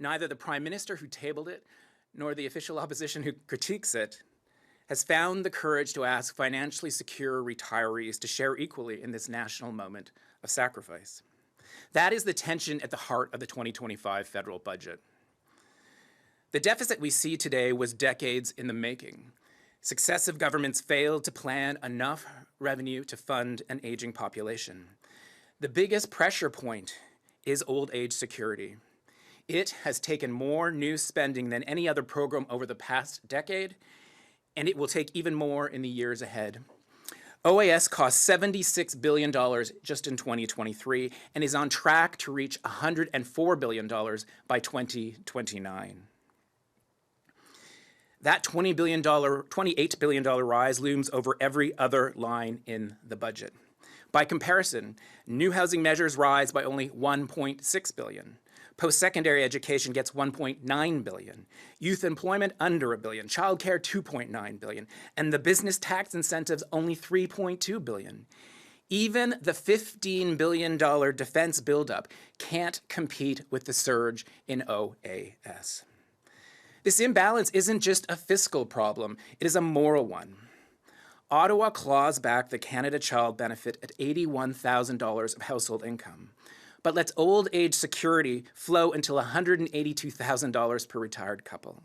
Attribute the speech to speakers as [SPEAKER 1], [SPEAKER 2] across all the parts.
[SPEAKER 1] Neither the Prime Minister who tabled it, nor the official opposition who critiques it, has found the courage to ask financially secure retirees to share equally in this national moment of sacrifice. That is the tension at the heart of the 2025 federal budget. The deficit we see today was decades in the making. Successive governments failed to plan enough revenue to fund an aging population. The biggest pressure point is old age security. It has taken more new spending than any other program over the past decade, and it will take even more in the years ahead. OAS cost $76 billion just in 2023 and is on track to reach $104 billion by 2029. That $28 billion rise looms over every other line in the budget. By comparison, new housing measures rise by only $1.6 billion. Post-secondary education gets $1.9 billion. Youth employment under $1 billion. Childcare $2.9 billion. And the business tax incentives only $3.2 billion. Even the $15 billion defense buildup can't compete with the surge in OAS. This imbalance isn't just a fiscal problem, it is a moral one. Ottawa claws back the Canada Child Benefit at $81,000 of household income, but lets old age security flow until $182,000 per retired couple.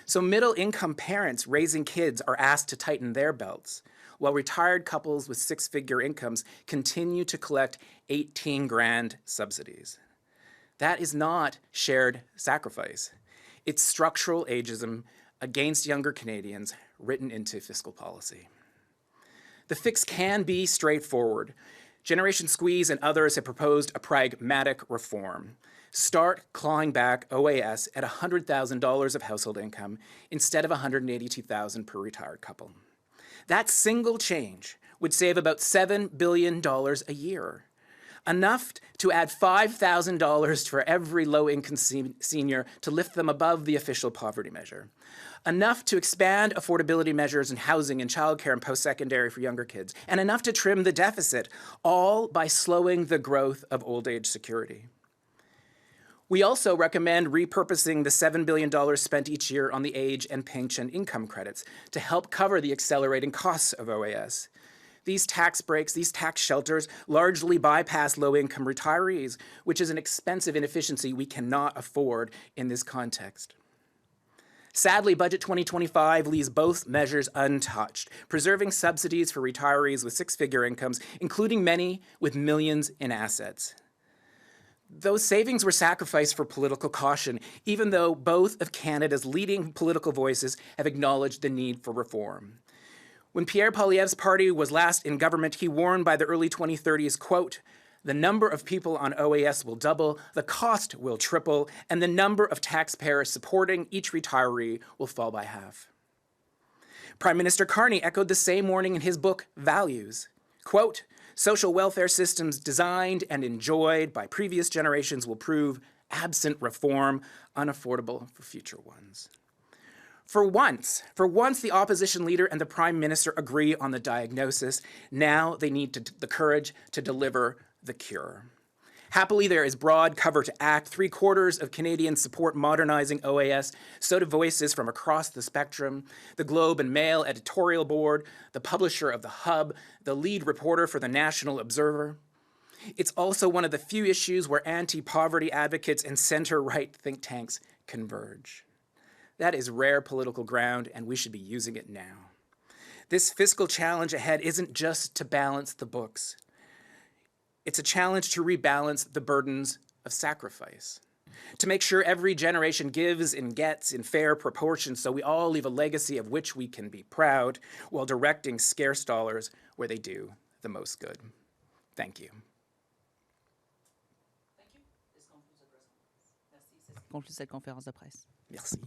[SPEAKER 1] So middle income parents raising kids are asked to tighten their belts, while retired couples with six-figure incomes continue to collect 18 grand subsidies. That is not shared sacrifice. It's structural ageism against younger Canadians written into fiscal policy. The fix can be straightforward. Generation Squeeze and others have proposed a pragmatic reform. Start clawing back OAS at $100,000 of household income instead of $182,000 per retired couple. That single change would save about $7 billion a year, enough to add $5,000 for every low-income senior to lift them above the official poverty measure, enough to expand affordability measures in housing and childcare and post-secondary for younger kids, and enough to trim the deficit, all by slowing the growth of old age security. We also recommend repurposing the $7 billion spent each year on the age and pension income credits to help cover the accelerating costs of OAS. These tax breaks, these tax shelters largely bypass low-income retirees, which is an expensive inefficiency we cannot afford in this context. Sadly, Budget 2025 leaves both measures untouched, preserving subsidies for retirees with six-figure incomes, including many with millions in assets. Those savings were sacrificed for political caution, even though both of Canada's leading political voices have acknowledged the need for reform. When Pierre Poilievre's party was last in government, he warned by the early 2030s, quote, "The number of people on OAS will double, the cost will triple, and the number of taxpayers supporting each retiree will fall by half." Prime Minister Carney echoed the same warning in his book, Values. Quote, "Social welfare systems designed and enjoyed by previous generations will prove, absent reform, unaffordable for future ones." For once, the opposition leader and the Prime Minister agree on the diagnosis. Now they need the courage to deliver the cure. Happily, there is broad cover to act. 3/4 of Canadians support modernizing OAS. So do voices from across the spectrum. The Globe and Mail editorial board, the publisher of The Hub, the lead reporter for the National Observer. It's also one of the few issues where anti-poverty advocates and center-right think tanks converge. That is rare political ground, and we should be using it now. This fiscal challenge ahead isn't just to balance the books. It's a challenge to rebalance the burdens of sacrifice, to make sure every generation gives and gets in fair proportion so we all leave a legacy of which we can be proud while directing scarce dollars where they do the most good. Thank you.
[SPEAKER 2] Conclut cette conférence de presse.
[SPEAKER 1] Merci.